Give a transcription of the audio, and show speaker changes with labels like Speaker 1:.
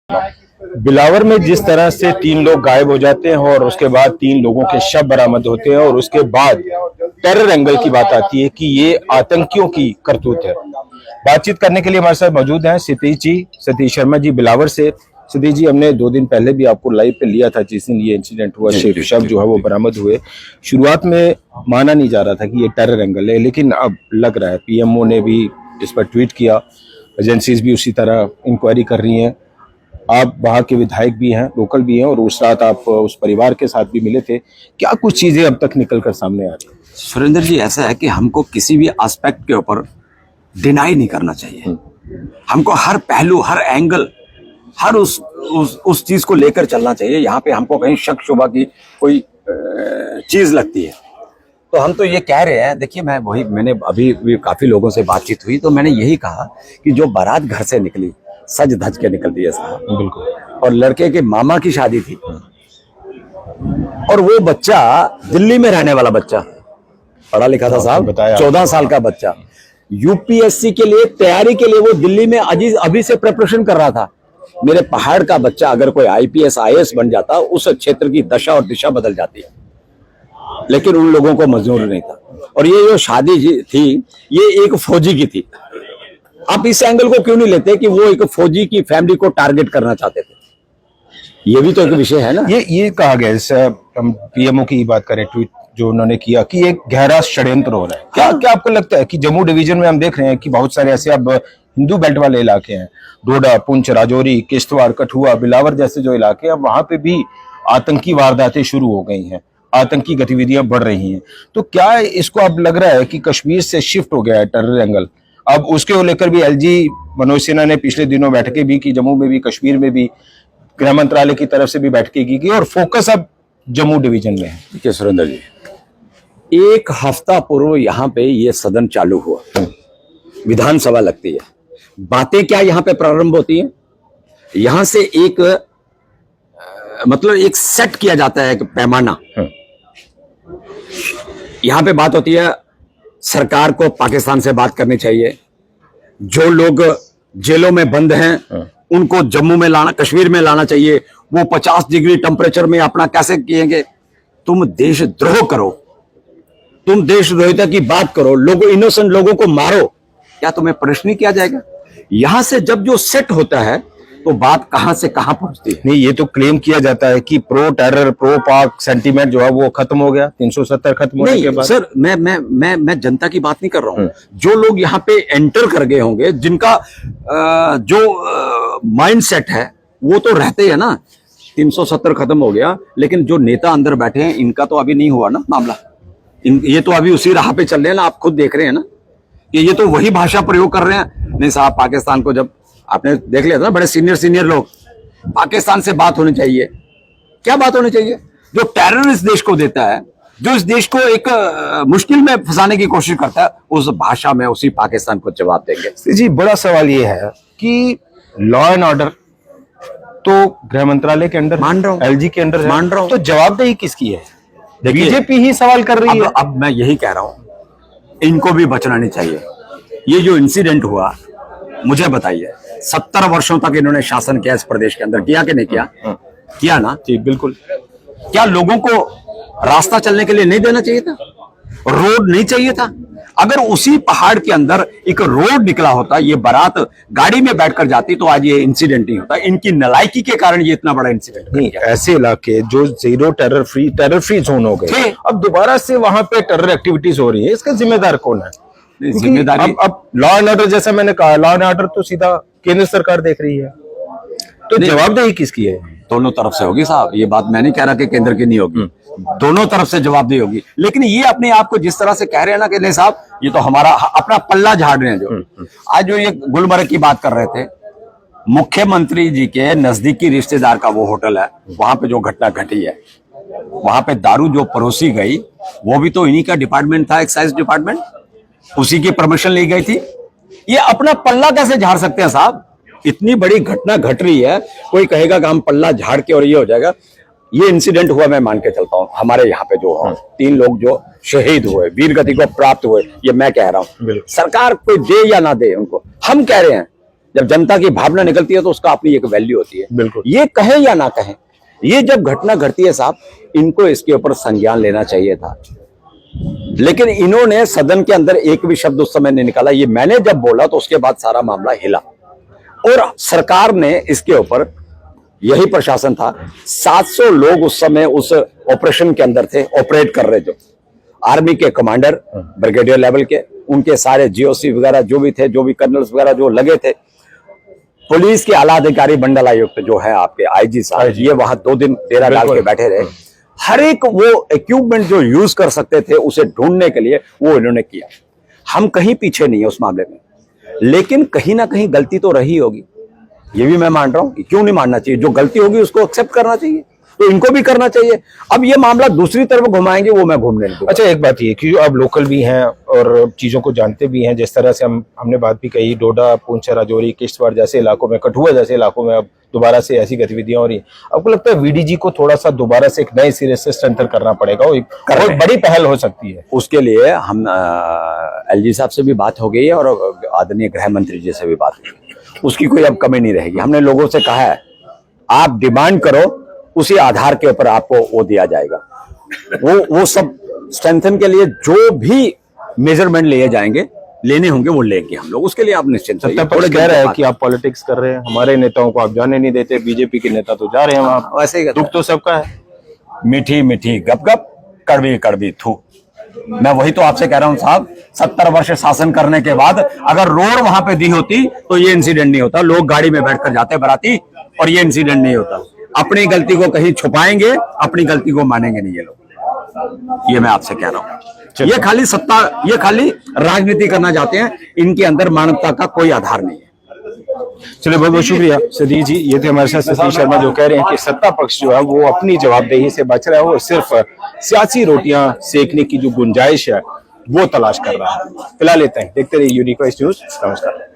Speaker 1: बिलावर में जिस तरह से 3 लोग गायब हो जाते हैं और उसके बाद 3 लोगों के शव बरामद होते हैं और उसके बाद टेरर एंगल की बात आती है कि ये आतंकियों की करतूत है। बातचीत करने के लिए हमारे साथ मौजूद हैं सतीश शर्मा जी बिलावर से। सतीश जी, हमने 2 दिन पहले भी आपको लाइव पे लिया था जिस दिन ये इंसिडेंट हुआ, शव जो है वो बरामद हुए। शुरुआत में माना नहीं जा रहा था कि ये टेरर एंगल है, लेकिन अब लग रहा है। पीएमओ ने भी इस पर ट्वीट किया, एजेंसीज भी उसी तरह इंक्वायरी कर रही हैं। आप वहाँ के विधायक भी हैं, लोकल भी हैं, और उस रात आप उस परिवार के साथ भी मिले थे। क्या कुछ चीजें अब तक निकल कर सामने आ रही हैं?
Speaker 2: सुरेंद्र जी, ऐसा है कि हमको किसी भी एस्पेक्ट के ऊपर डिनाई नहीं करना चाहिए। हमको हर पहलू, हर एंगल, हर उस चीज को लेकर चलना चाहिए। यहाँ पे हमको कहीं शक शुबा की कोई चीज लगती है तो हम तो ये कह रहे हैं। देखिए, मैंने अभी भी काफी लोगों से बातचीत हुई तो मैंने यही कहा कि जो बारात घर से निकली सज धज के निकलती है साहब,
Speaker 1: बिल्कुल,
Speaker 2: और लड़के के मामा की शादी थी और वो बच्चा दिल्ली में रहने वाला बच्चा, पढ़ा लिखा था साहब, 14 साल का बच्चा, यूपीएससी के लिए तैयारी के लिए वो दिल्ली में अभी से प्रिपरेशन कर रहा था। मेरे पहाड़ का बच्चा अगर कोई आईपीएस आईएएस बन जाता, उस क्षेत्र की दशा और दिशा बदल जाती है, लेकिन उन लोगों को मंजूर नहीं था। और ये जो शादी थी ये एक फौजी की थी। आप इस एंगल को क्यों नहीं लेते कि वो एक फौजी की फैमिली को टारगेट करना चाहते थे? ये भी तो एक विषय है ना।
Speaker 1: ये कहा गया, जैसे हम पीएमओ की बात करें, ट्वीट जो उन्होंने किया कि एक गहरा षड्यंत्र हो रहा है। क्या आपको लगता है कि जम्मू डिवीजन में हम देख रहे हैं कि बहुत सारे ऐसे अब हिंदू बेल्ट वाले इलाके हैं, डोडा, पुंछ, राजौरी, किश्तवाड़, कठुआ, बिलावर जैसे जो इलाके हैं, वहां पे भी आतंकी वारदातें शुरू हो गई हैं, आतंकी गतिविधियां बढ़ रही हैं। तो क्या इसको अब लग रहा है कि कश्मीर से शिफ्ट हो गया है टेरर एंगल? अब उसके लेकर भी एलजी मनोज सिन्हा ने पिछले दिनों बैठकें भी की, जम्मू में भी, कश्मीर में भी, गृह मंत्रालय की तरफ से भी बैठकें की गई और फोकस अब जम्मू डिवीजन में है।
Speaker 2: देखिए सुरेंद्र जी, एक हफ्ता पूर्व यहाँ पे ये सदन चालू हुआ, विधानसभा लगती है। बातें क्या यहाँ पे प्रारंभ होती है? यहां से एक मतलब एक सेट किया जाता है, एक पैमाना। यहां पे बात होती है सरकार को पाकिस्तान से बात करनी चाहिए, जो लोग जेलों में बंद हैं उनको जम्मू में लाना, कश्मीर में लाना चाहिए। वो 50 डिग्री टेम्परेचर में अपना कैसे किएंगे? तुम देशद्रोह करो, तुम देशद्रोहिता की बात करो, लोगों, इनोसेंट लोगों को मारो, क्या तुम्हें प्रश्न नहीं किया जाएगा? यहां से जब जो सेट होता है तो बात कहां से कहां पहुंचती है।
Speaker 1: नहीं, ये तो क्लेम किया जाता है कि प्रो टेरर, प्रो पाक सेंटीमेंट जो है वो खत्म हो गया 370 खत्म होने के बाद।
Speaker 2: सर, मैं जनता की बात नहीं कर रहा हूं। जो लोग यहाँ पे एंटर कर गए होंगे, जिनका जो माइंड सेट है वो तो रहते हैं ना। 370 खत्म हो गया, लेकिन जो नेता अंदर बैठे हैं इनका तो अभी नहीं हुआ ना मामला। ये तो अभी उसी राह पे चल रहे हैं ना, आप खुद देख रहे हैं ना कि ये तो वही भाषा प्रयोग कर रहे हैं। नहीं साहब, पाकिस्तान को जब आपने देख लिया था ना, बड़े सीनियर लोग, पाकिस्तान से बात होनी चाहिए। क्या बात होनी चाहिए? जो टेरर इस देश को देता है, जो इस देश को एक मुश्किल में फंसाने की कोशिश करता है, उस भाषा में उसी पाकिस्तान को जवाब देंगे।
Speaker 1: जी, बड़ा सवाल ये है कि लॉ एंड ऑर्डर तो गृह मंत्रालय के अंडर,
Speaker 2: मान रहा हूं,
Speaker 1: एलजी के अंडर
Speaker 2: मान रहा हूं,
Speaker 1: तो जवाबदेही किसकी है? बीजेपी ही सवाल कर रही है।
Speaker 2: अब मैं यही कह रहा हूं, इनको भी बचना नहीं चाहिए। ये जो इंसिडेंट हुआ, मुझे बताइए, 70 वर्षों तक इन्होंने शासन किया इस प्रदेश के अंदर, किया कि नहीं किया? किया ना
Speaker 1: जी, बिल्कुल।
Speaker 2: क्या लोगों को रास्ता चलने के लिए नहीं देना चाहिए था? रोड नहीं चाहिए था? अगर उसी पहाड़ के अंदर एक रोड निकला होता, ये बारात गाड़ी में बैठकर जाती, तो आज ये इंसिडेंट नहीं होता। इनकी नालायकी के कारण ये इतना बड़ा इंसिडेंट
Speaker 1: नहीं। ऐसे इलाके जो जीरो टेरर फ्री जोन हो गए, अब दोबारा से वहां पे टेरर एक्टिविटीज हो रही है, इसका जिम्मेदार कौन है? जिम्मेदारी अब लॉ एंड ऑर्डर, जैसा मैंने कहा, लॉ एंड ऑर्डर तो सीधा केंद्र सरकार देख रही है, तो जवाबदेही किसकी है?
Speaker 2: दोनों तरफ से होगी साहब। ये बात मैं नहीं कह रहा कि केंद्र की नहीं होगी, दोनों तरफ से जवाबदेही होगी। लेकिन ये अपने आप को जिस तरह से कह रहे हैं ना कि नहीं साहब, ये तो हमारा अपना पल्ला झाड़ रहे हैं। जो आज जो ये गुलमर्ग की बात कर रहे थे, मुख्यमंत्री जी के नजदीकी रिश्तेदार का वो होटल है, वहां पे जो घटना घटी है, वहां पे दारू जो परोसी गई, वो भी तो इन्हीं का डिपार्टमेंट था, एक्साइज डिपार्टमेंट, उसी की परमिशन ली गई थी। ये अपना पल्ला कैसे झाड़ सकते हैं साहब? इतनी बड़ी घटना घट रही है, कोई कहेगा कि हम पल्ला झाड़ के और ये हो जाएगा। ये इंसिडेंट हुआ, मैं मान के चलता हूं, हमारे यहाँ पे जो 3 लोग जो शहीद हुए, वीर गति को प्राप्त हुए, ये मैं कह रहा हूं। सरकार कोई दे या ना दे उनको, हम कह रहे हैं जब जनता की भावना निकलती है तो उसका अपनी एक वैल्यू होती है।
Speaker 1: बिल्कुल।
Speaker 2: ये कहें या ना कहें, ये जब घटना घटती है साहब, इनको इसके ऊपर संज्ञान लेना चाहिए था, लेकिन इन्होंने सदन के अंदर एक भी शब्द उस समय नहीं निकाला। ये मैंने जब बोला तो उसके बाद सारा मामला हिला, और सरकार ने इसके ऊपर, यही प्रशासन था, 700 लोग उस समय उस ऑपरेशन के अंदर थे, ऑपरेट कर रहे, जो आर्मी के कमांडर, ब्रिगेडियर लेवल के, उनके सारे जीओसी वगैरह जो भी थे, जो भी कर्नल्स वगैरह जो लगे थे, पुलिस के आला अधिकारी, मंडल आयुक्त जो है आपके आईजी साहब, ये वहां 2 दिन डेरा डाल के बैठे रहे। हर एक वो इक्विपमेंट जो यूज कर सकते थे उसे ढूंढने के लिए वो इन्होंने किया। हम कहीं पीछे नहीं है उस मामले में, लेकिन कहीं ना कहीं गलती तो रही होगी, ये भी मैं मान रहा हूं। क्यों नहीं मानना चाहिए? जो गलती होगी उसको एक्सेप्ट करना चाहिए, तो इनको भी करना चाहिए। अब ये मामला दूसरी तरफ घुमाएंगे, वो मैं घूमने नहीं दूंगा।
Speaker 1: अच्छा, एक बात ये कि आप लोकल भी हैं और चीजों को जानते भी हैं, जिस तरह से हमने बात भी कही, डोडा, पुंछ, राजौरी, किश्तवाड़ जैसे इलाकों में, कठुआ जैसे इलाकों में अब दोबारा से ऐसी गतिविधियां हो रही हैं। आपको लगता है वीडीजी को थोड़ा सा दोबारा से एक नए सिरे से स्ट्रेंथन करना पड़ेगा? वो एक बहुत बड़ी पहल हो सकती है।
Speaker 2: उसके लिए हम एलजी साहब से भी बात हो गई है और आदरणीय गृह मंत्री जी से भी बात हुई है। उसकी कोई अब कमी नहीं रहेगी। हमने लोगों से कहा है, आप डिमांड करो, उसी आधार के ऊपर आपको वो दिया जाएगा। वो सब स्ट्रेंथन के लिए जो भी मेजरमेंट लिए जाएंगे, लेने होंगे, वो लेंगे हम लोग। उसके लिए आप निश्चिंत रहिए।
Speaker 1: थोड़े कह रहे हैं कि आप पॉलिटिक्स कर रहे हैं, हमारे नेताओं को आप जाने नहीं देते, बीजेपी के नेता तो जा रहे हैं वहां।
Speaker 2: वैसे ही
Speaker 1: दुख तो सबका है।
Speaker 2: मीठी मीठी गप गप, कड़वी कड़वी थू। मैं वही तो आपसे कह रहा हूं साहब, 70 वर्ष शासन करने के बाद अगर रोड वहां पे दी होती तो ये इंसिडेंट नहीं होता। लोग गाड़ी में बैठकर जाते बाराती और ये इंसिडेंट नहीं होता। अपनी गलती को कहीं छुपाएंगे, अपनी गलती को मानेंगे नहीं ये लोग। ये मैं आपसे कह रहा हूं। ये खाली सत्ता, ये खाली राजनीति करना चाहते हैं। इनके अंदर मानवता का कोई आधार नहीं है।
Speaker 1: चलिए, बहुत बहुत शुक्रिया सतीश जी। ये थे हमारे साथ सतीश शर्मा, जो कह रहे हैं कि सत्ता पक्ष जो है वो अपनी जवाबदेही से बच रहा है, वो सिर्फ सियासी रोटियां सेकने की जो गुंजाइश है वो तलाश कर रहा है। फिलहाल लेते हैं, देखते रहिए यूनिक वॉइस न्यूज। नमस्कार।